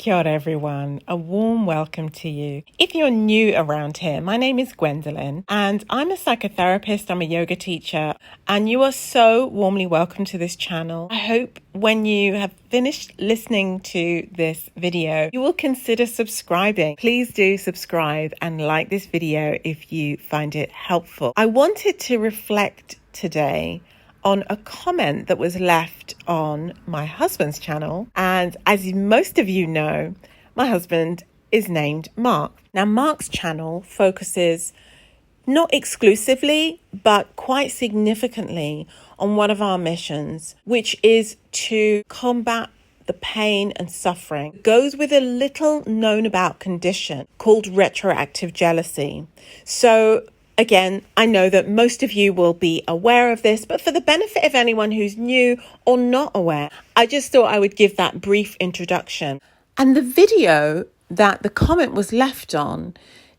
Kia ora everyone, a warm welcome to you. If you're new around here, my name is Gwendoline and I'm a psychotherapist, I'm a yoga teacher, and you are so warmly welcome to this channel. I hope when you have finished listening to this video, you will consider subscribing. Please do subscribe and like this video if you find it helpful. I wanted to reflect today on a comment that was left on my husband's channel. And as most of you know, my husband is named Mark. Now, Mark's channel focuses not exclusively, but quite significantly on one of our missions, which is to combat the pain and suffering. It goes with a little known about condition called retroactive jealousy. So again, I know that most of you will be aware of this, but for the benefit of anyone who's new or not aware, I just thought I would give that brief introduction. And the video that the comment was left on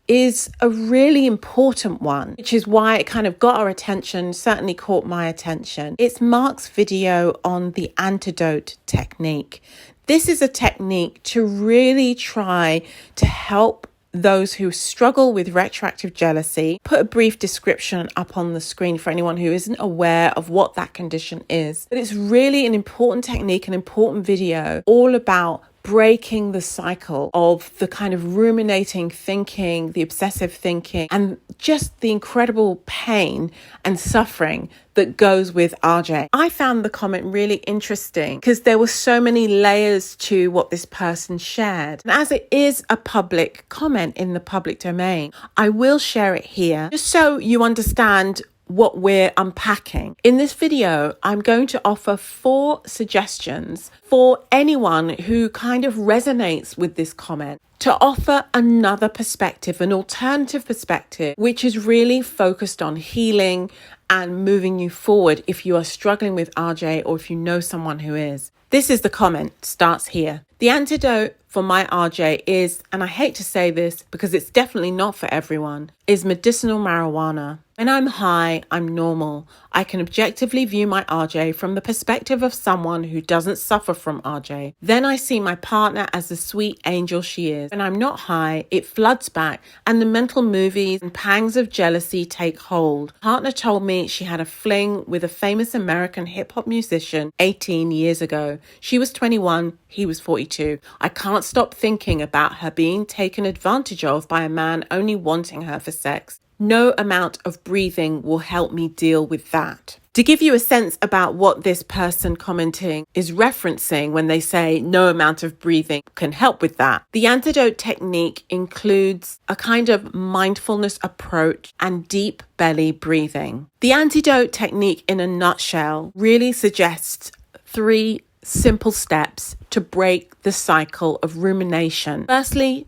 is a really important one, which is why it kind of got our attention, certainly caught my attention. It's Mark's video on the Antidote technique. This is a technique to really try to help those who struggle with retroactive jealousy. Put a brief description up on the screen for anyone who isn't aware of what that condition is. But it's really an important technique, an important video, all about breaking the cycle of the kind of ruminating thinking, the obsessive thinking, and just the incredible pain and suffering that goes with RJ. I found the comment really interesting because there were so many layers to what this person shared. And as it is a public comment in the public domain, I will share it here just so you understand what we're unpacking. In this video, I'm going to offer 4 suggestions for anyone who kind of resonates with this comment, to offer another perspective, an alternative perspective, which is really focused on healing and moving you forward if you are struggling with RJ or if you know someone who is. This is the comment, starts here. The antidote for my RJ is, and I hate to say this because it's definitely not for everyone, is medicinal marijuana. When I'm high, I'm normal. I can objectively view my RJ from the perspective of someone who doesn't suffer from RJ. Then I see my partner as the sweet angel she is. When I'm not high, it floods back and the mental movies and pangs of jealousy take hold. Partner told me she had a fling with a famous American hip-hop musician 18 years ago. She was 21, he was 42. I can't stop thinking about her being taken advantage of by a man only wanting her for sex. No amount of breathing will help me deal with that. To give you a sense about what this person commenting is referencing when they say no amount of breathing can help with that, the antidote technique includes a kind of mindfulness approach and deep belly breathing. The antidote technique in a nutshell really suggests 3 simple steps to break the cycle of rumination. Firstly,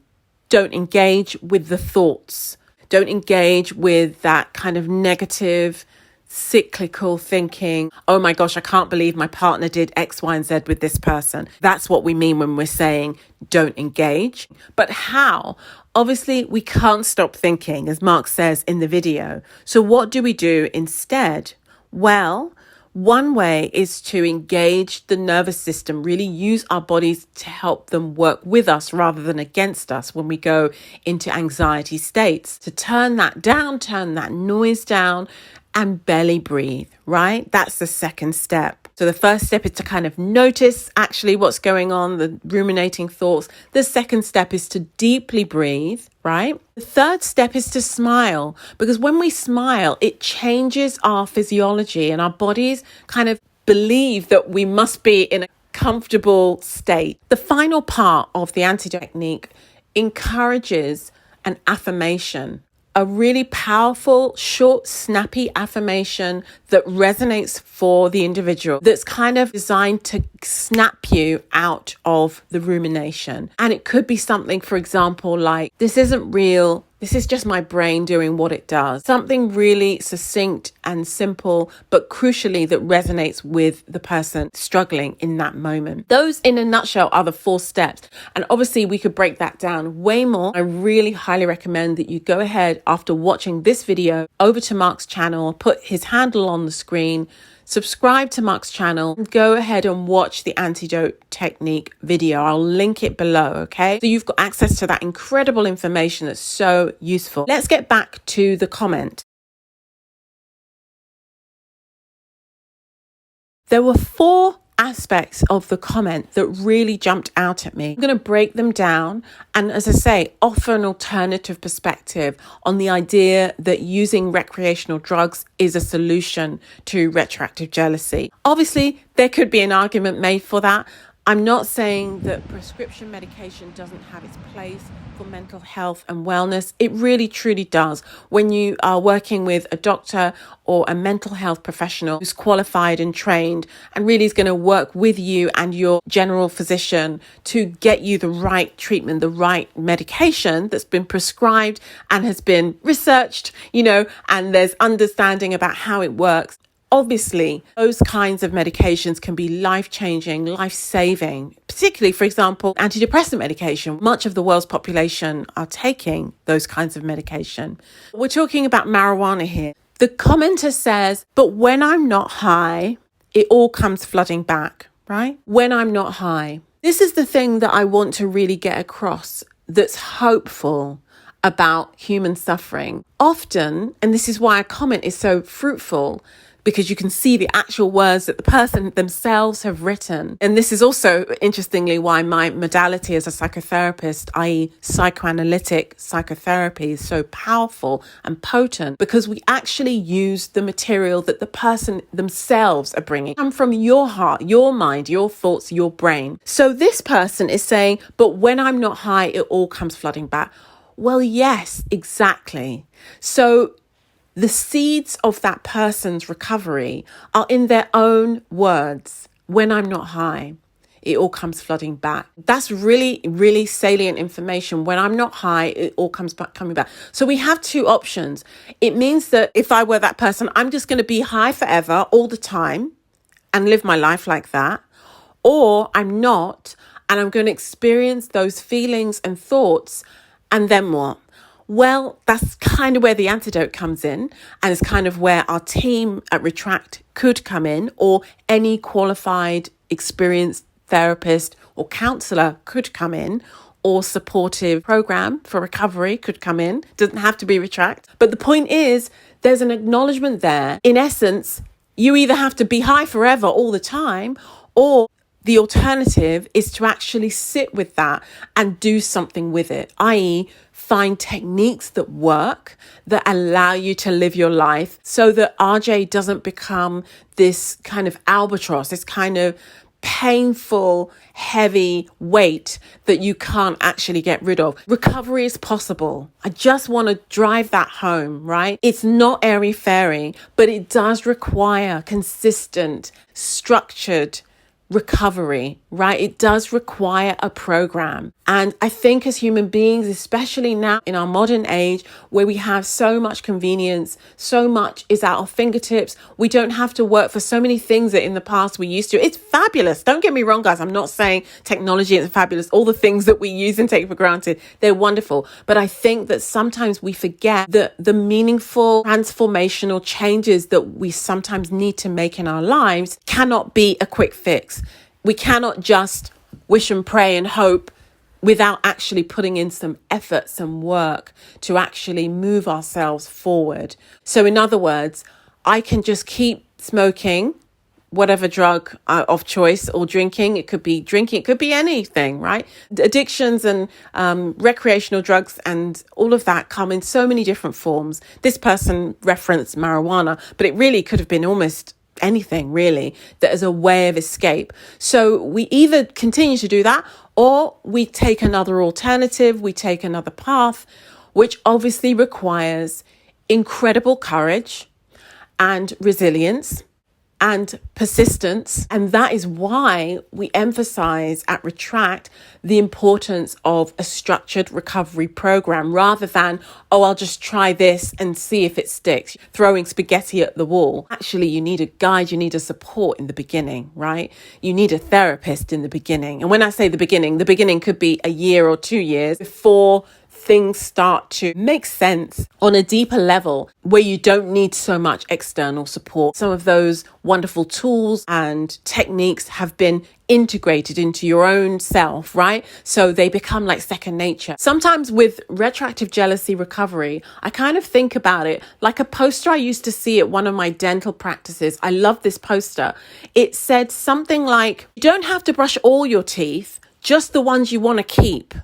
don't engage with the thoughts. Don't engage with that kind of negative, cyclical thinking. Oh my gosh, I can't believe my partner did X, Y, and Z with this person. That's what we mean when we're saying don't engage. But how? Obviously, we can't stop thinking, as Mark says in the video. So what do we do instead? Well, one way is to engage the nervous system, really use our bodies to help them work with us rather than against us when we go into anxiety states. To turn that down, turn that noise down, and belly breathe, right? That's the second step. So the first step is to kind of notice actually what's going on, the ruminating thoughts. The second step is to deeply breathe, right? The third step is to smile, because when we smile, it changes our physiology and our bodies kind of believe that we must be in a comfortable state. The final part of the antidote technique encourages an affirmation, a really powerful, short, snappy affirmation that resonates for the individual, that's kind of designed to snap you out of the rumination. And it could be something, for example, like, this isn't real. This is just my brain doing what it does. Something really succinct and simple, but crucially that resonates with the person struggling in that moment. Those, in a nutshell, are the 4 steps. And obviously we could break that down way more. I really highly recommend that you go ahead after watching this video over to Mark's channel, put his handle on the screen, subscribe to Mark's channel, and go ahead and watch the Antidote technique video. I'll link it below, okay? So you've got access to that incredible information that's so useful. Let's get back to the comment. There were 4 aspects of the comment that really jumped out at me. I'm going to break them down and, as I say, offer an alternative perspective on the idea that using recreational drugs is a solution to retroactive jealousy. Obviously, there could be an argument made for that. I'm not saying that prescription medication doesn't have its place for mental health and wellness. It really, truly does. When you are working with a doctor or a mental health professional who's qualified and trained and really is going to work with you and your general physician to get you the right treatment, the right medication that's been prescribed and has been researched, and there's understanding about how it works. Obviously, those kinds of medications can be life-changing, life-saving, particularly, for example, antidepressant medication. Much of the world's population are taking those kinds of medication. We're talking about marijuana here. The commenter says, but when I'm not high, it all comes flooding back, right? When I'm not high. This is the thing that I want to really get across that's hopeful about human suffering. Often, and this is why a comment is so fruitful, because you can see the actual words that the person themselves have written. And this is also, interestingly, why my modality as a psychotherapist, i.e. psychoanalytic psychotherapy, is so powerful and potent, because we actually use the material that the person themselves are bringing. Come from your heart, your mind, your thoughts, your brain. So this person is saying, but when I'm not high, it all comes flooding back. Well, yes, exactly. So the seeds of that person's recovery are in their own words. When I'm not high, it all comes flooding back. That's really, really salient information. When I'm not high, it all comes back, coming back. So we have 2 options. It means that if I were that person, I'm just going to be high forever, all the time, and live my life like that. Or I'm not, and I'm going to experience those feelings and thoughts, and then what? Well, that's kind of where the antidote comes in, and it's kind of where our team at Retract could come in, or any qualified, experienced therapist or counsellor could come in, or supportive program for recovery could come in. Doesn't have to be Retract. But the point is, there's an acknowledgement there. In essence, you either have to be high forever all the time, or the alternative is to actually sit with that and do something with it, i.e. find techniques that work, that allow you to live your life so that RJ doesn't become this kind of albatross, this kind of painful, heavy weight that you can't actually get rid of. Recovery is possible. I just want to drive that home, right? It's not airy-fairy, but it does require consistent, structured recovery, right? It does require a program. And I think as human beings, especially now in our modern age where we have so much convenience, so much is at our fingertips, we don't have to work for so many things that in the past we used to. It's fabulous. Don't get me wrong, guys. I'm not saying technology isn't fabulous. All the things that we use and take for granted, they're wonderful. But I think that sometimes we forget that the meaningful transformational changes that we sometimes need to make in our lives cannot be a quick fix. We cannot just wish and pray and hope without actually putting in some effort, some work to actually move ourselves forward. So in other words, I can just keep smoking whatever drug of choice, or drinking. It could be drinking, it could be anything, right? Addictions and recreational drugs and all of that come in so many different forms. This person referenced marijuana, but it really could have been almost anything really that is a way of escape. So we either continue to do that, or we take another alternative, we take another path, which obviously requires incredible courage and resilience and persistence. And that is why we emphasize at Retract the importance of a structured recovery program, rather than, oh, I'll just try this and see if it sticks, throwing spaghetti at the wall. Actually, you need a guide, you need a support in the beginning, right? You need a therapist in the beginning. And when I say the beginning could be a year or 2 years before things start to make sense on a deeper level where you don't need so much external support. Some of those wonderful tools and techniques have been integrated into your own self, right? So they become like second nature. Sometimes with retroactive jealousy recovery, I kind of think about it like a poster I used to see at one of my dental practices. I love this poster. It said something like, you don't have to brush all your teeth, just the ones you want to keep.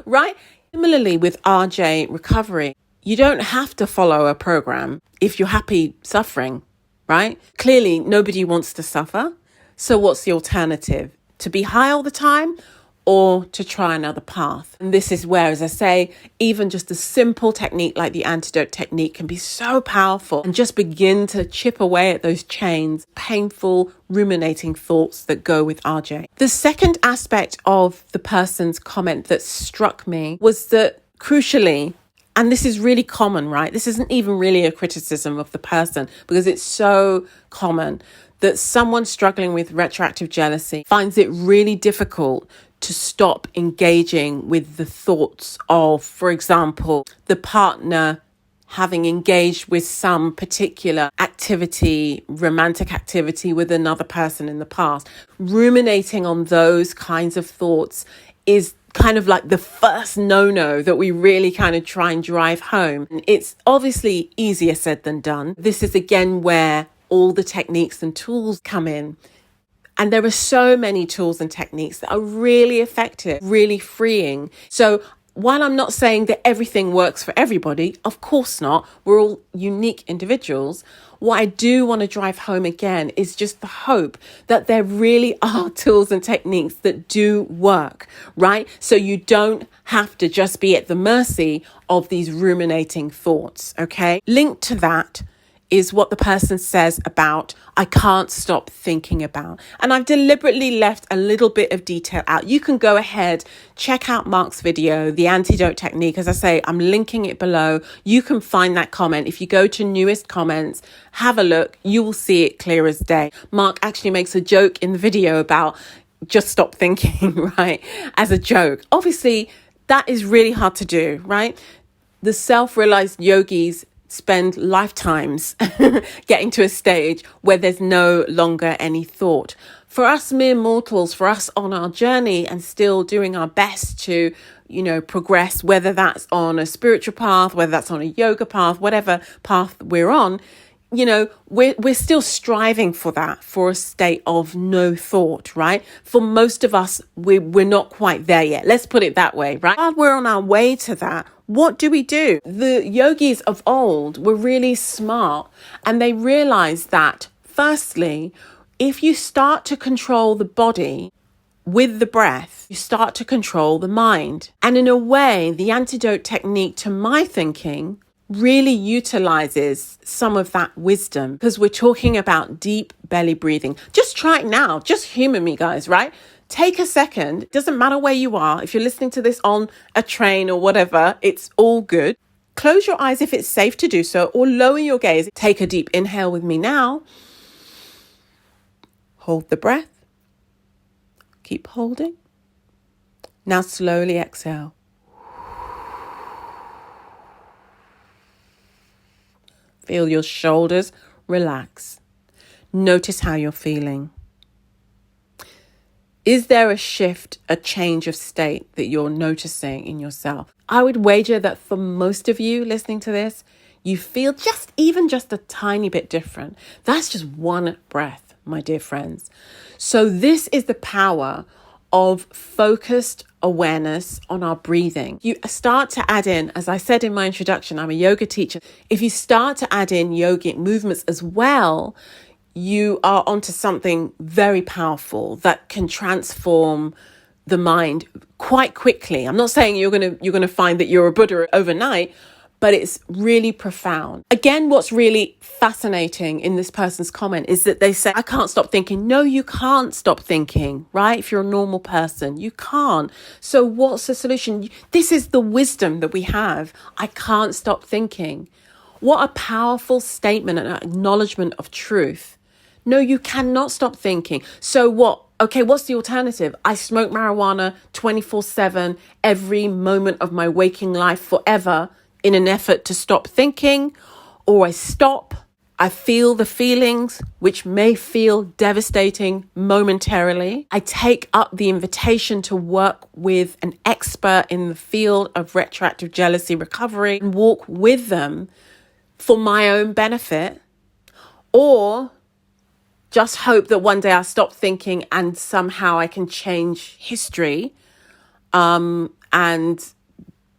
Right? Similarly with RJ recovery, you don't have to follow a program if you're happy suffering, right? Clearly, nobody wants to suffer. So what's the alternative? To be high all the time or to try another path? And this is where, as I say, even just a simple technique like the antidote technique can be so powerful and just begin to chip away at those chains, painful, ruminating thoughts that go with RJ. The second aspect of the person's comment that struck me was that, crucially, and this is really common, right? This isn't even really a criticism of the person because it's so common that someone struggling with retroactive jealousy finds it really difficult to stop engaging with the thoughts of, for example, the partner having engaged with some particular activity, romantic activity with another person in the past. Ruminating on those kinds of thoughts is kind of like the first no-no that we really kind of try and drive home. It's obviously easier said than done. This is again where all the techniques and tools come in. And there are so many tools and techniques that are really effective, really freeing. So while I'm not saying that everything works for everybody, of course not, we're all unique individuals. What I do want to drive home again is just the hope that there really are tools and techniques that do work, right? So you don't have to just be at the mercy of these ruminating thoughts, okay? Linked to that is what the person says about, I can't stop thinking about. And I've deliberately left a little bit of detail out. You can go ahead, check out Mark's video, the antidote technique. As I say, I'm linking it below. You can find that comment. If you go to newest comments, have a look, you will see it clear as day. Mark actually makes a joke in the video about just stop thinking, right? As a joke. Obviously, that is really hard to do, right? The self-realized yogis spend lifetimes getting to a stage where there's no longer any thought. For us mere mortals, for us on our journey and still doing our best to, progress, whether that's on a spiritual path, whether that's on a yoga path, whatever path we're on, we're still striving for that, for a state of no thought, right? For most of us, we're not quite there yet. Let's put it that way, right? While we're on our way to that, what do? The yogis of old were really smart and they realized that, firstly, if you start to control the body with the breath, you start to control the mind. And in a way, the antidote technique, to my thinking, really utilizes some of that wisdom because we're talking about deep belly breathing. Just try it now. Just humor me, guys, right? Take a second. It doesn't matter where you are. If you're listening to this on a train or whatever, it's all good. Close your eyes if it's safe to do so, or lower your gaze. Take a deep inhale with me now. Hold the breath. Keep holding. Now slowly exhale. Feel your shoulders relax. Notice how you're feeling. Is there a shift, a change of state that you're noticing in yourself? I would wager that for most of you listening to this, you feel just a tiny bit different. That's just one breath, my dear friends. So this is the power of focused awareness on our breathing. You start to add in, as I said in my introduction, I'm a yoga teacher. If you start to add in yogic movements as well, you are onto something very powerful that can transform the mind quite quickly. I'm not saying you're going to find that you're a Buddha overnight, but it's really profound. Again, what's really fascinating in this person's comment is that they say, I can't stop thinking. No, you can't stop thinking, right? If you're a normal person, you can't. So what's the solution? This is the wisdom that we have. I can't stop thinking. What a powerful statement and acknowledgement of truth. No, you cannot stop thinking. So what Okay, what's the alternative? I smoke marijuana 24/7 every moment of my waking life forever in an effort to stop thinking, or I stop, I feel the feelings, which may feel devastating momentarily. I take up the invitation to work with an expert in the field of retroactive jealousy recovery and walk with them for my own benefit, or just hope that one day I'll stop thinking and somehow I can change history and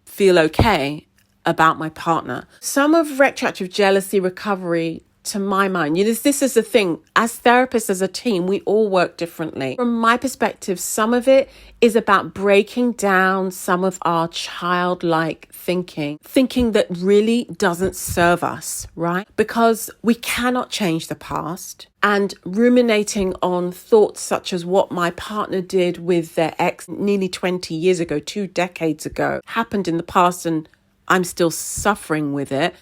feel okay about my partner. Some of retroactive jealousy recovery, to my mind, this is the thing, as therapists, as a team, we all work differently. From my perspective, some of it is about breaking down some of our childlike thinking that really doesn't serve us, right? Because we cannot change the past, and ruminating on thoughts such as what my partner did with their ex nearly 20 years ago, 2 decades ago, happened in the past and I'm still suffering with it.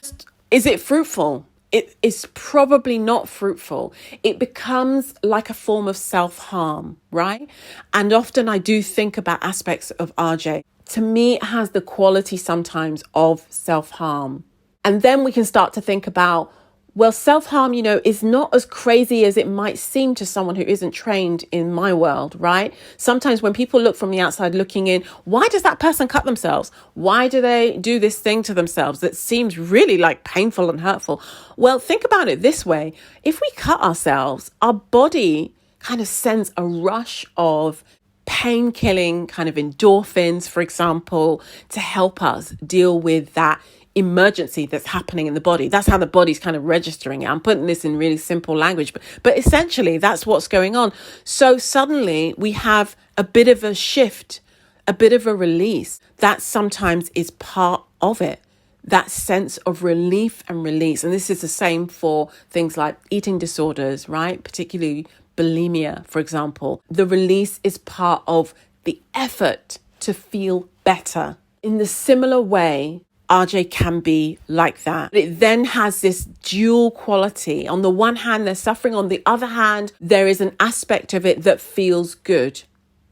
Is it fruitful? It is probably not fruitful. It becomes like a form of self-harm, right? And often I do think about aspects of RJ. To me, it has the quality sometimes of self-harm. And then we can start to think about, well, self-harm, is not as crazy as it might seem to someone who isn't trained in my world, right? Sometimes when people look from the outside looking in, why does that person cut themselves? Why do they do this thing to themselves that seems really like painful and hurtful? Well, think about it this way. If we cut ourselves, our body kind of sends a rush of pain-killing kind of endorphins, for example, to help us deal with that emergency that's happening in the body. That's how the body's kind of registering it. I'm putting this in really simple language, but essentially that's what's going on. So suddenly we have a bit of a shift, a bit of a release. That sometimes is part of it. That sense of relief and release. And this is the same for things like eating disorders, right? Particularly bulimia, for example. The release is part of the effort to feel better. In the similar way, RJ can be like that. It then has this dual quality. On the one hand, they're suffering. On the other hand, there is an aspect of it that feels good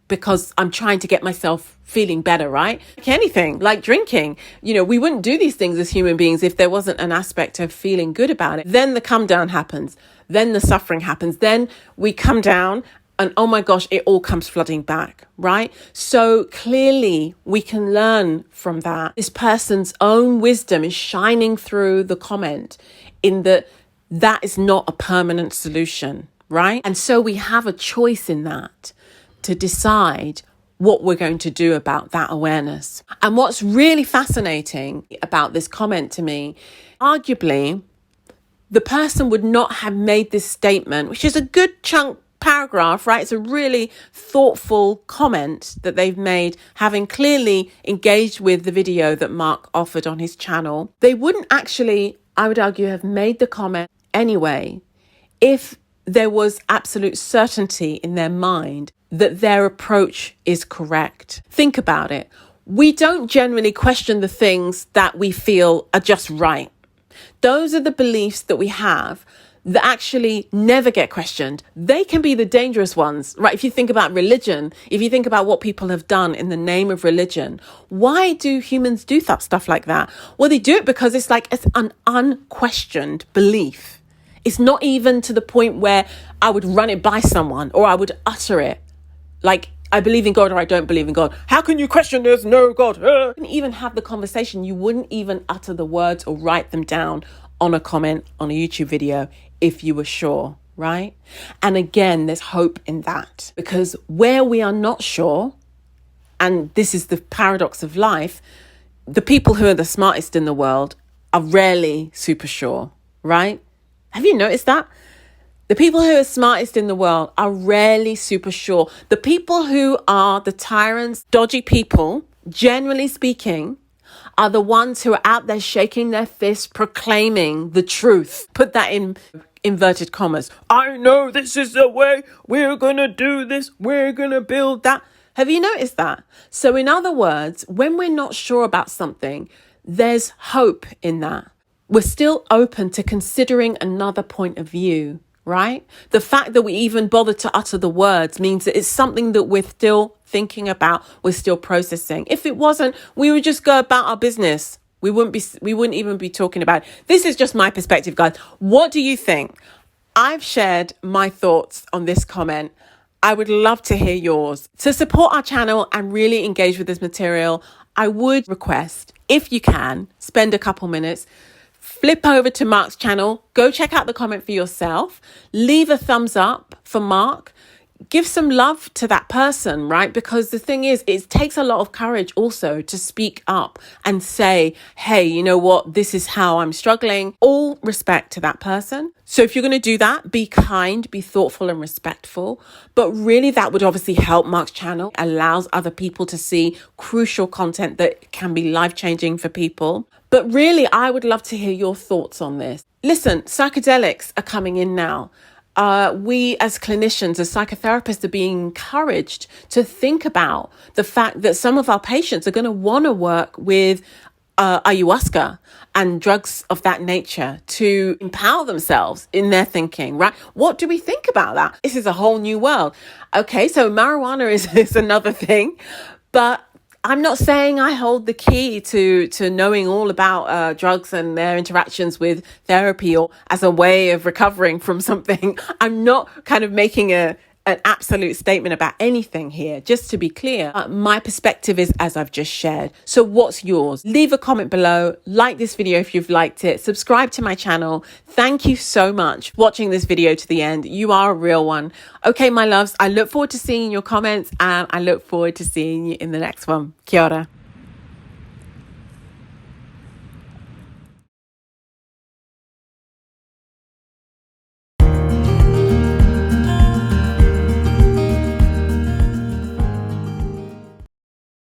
because I'm trying to get myself feeling better, right? Like anything, like drinking. We wouldn't do these things as human beings if there wasn't an aspect of feeling good about it. Then the come down happens. Then the suffering happens. Then we come down and oh my gosh, it all comes flooding back, right? So clearly we can learn from that. This person's own wisdom is shining through the comment in that is not a permanent solution, right? And so we have a choice in that to decide what we're going to do about that awareness. And what's really fascinating about this comment to me, arguably, the person would not have made this statement, which is a good chunk paragraph, right? It's a really thoughtful comment that they've made, having clearly engaged with the video that Mark offered on his channel. They wouldn't actually, I would argue, have made the comment anyway if there was absolute certainty in their mind that their approach is correct. Think about it. We don't generally question the things that we feel are just right. Those are the beliefs that we have that actually never get questioned. They can be the dangerous ones, right? If you think about religion, if you think about what people have done in the name of religion, why do humans do stuff like that? Well, they do it because it's an unquestioned belief. It's not even to the point where I would run it by someone or I would utter it. Like, I believe in God or I don't believe in God. How can you question there's no God? You wouldn't even have the conversation. You wouldn't even utter the words or write them down on a comment on a YouTube video if you were sure, right? And again, there's hope in that, because where we are not sure, and this is the paradox of life, the people who are the smartest in the world are rarely super sure, right? Have you noticed that? The people who are smartest in the world are rarely super sure. The people who are the tyrants, dodgy people, generally speaking, are the ones who are out there shaking their fists, proclaiming the truth. Put that in inverted commas. I know this is the way. We're going to do this. We're going to build that. Have you noticed that? So in other words, when we're not sure about something, there's hope in that. We're still open to considering another point of view, right? The fact that we even bother to utter the words means that it's something that we're still thinking about, we're still processing. If it wasn't, we would just go about our business. We wouldn't even be talking about it. This is just my perspective, guys. What do you think? I've shared my thoughts on this comment. I would love to hear yours. To support our channel and really engage with this material, I would request, if you can, spend a couple minutes, flip over to Mark's channel, go check out the comment for yourself, leave a thumbs up for Mark, give some love to that person, right? Because the thing is, it takes a lot of courage also to speak up and say, hey, you know what? This is how I'm struggling. All respect to that person. So if you're going to do that, be kind, be thoughtful and respectful. But really that would obviously help Mark's channel, allows other people to see crucial content that can be life-changing for people. But really, I would love to hear your thoughts on this. Listen, psychedelics are coming in now. We as clinicians, as psychotherapists, are being encouraged to think about the fact that some of our patients are going to want to work with ayahuasca and drugs of that nature to empower themselves in their thinking, right? What do we think about that? This is a whole new world. Okay, so marijuana is another thing, but I'm not saying I hold the key to knowing all about drugs and their interactions with therapy or as a way of recovering from something. I'm not kind of making an absolute statement about anything here. Just to be clear, my perspective is as I've just shared. So what's yours? Leave a comment below, like this video if you've liked it, subscribe to my channel. Thank you so much for watching this video to the end. You are a real one. Okay, my loves, I look forward to seeing your comments and I look forward to seeing you in the next one. Kia ora.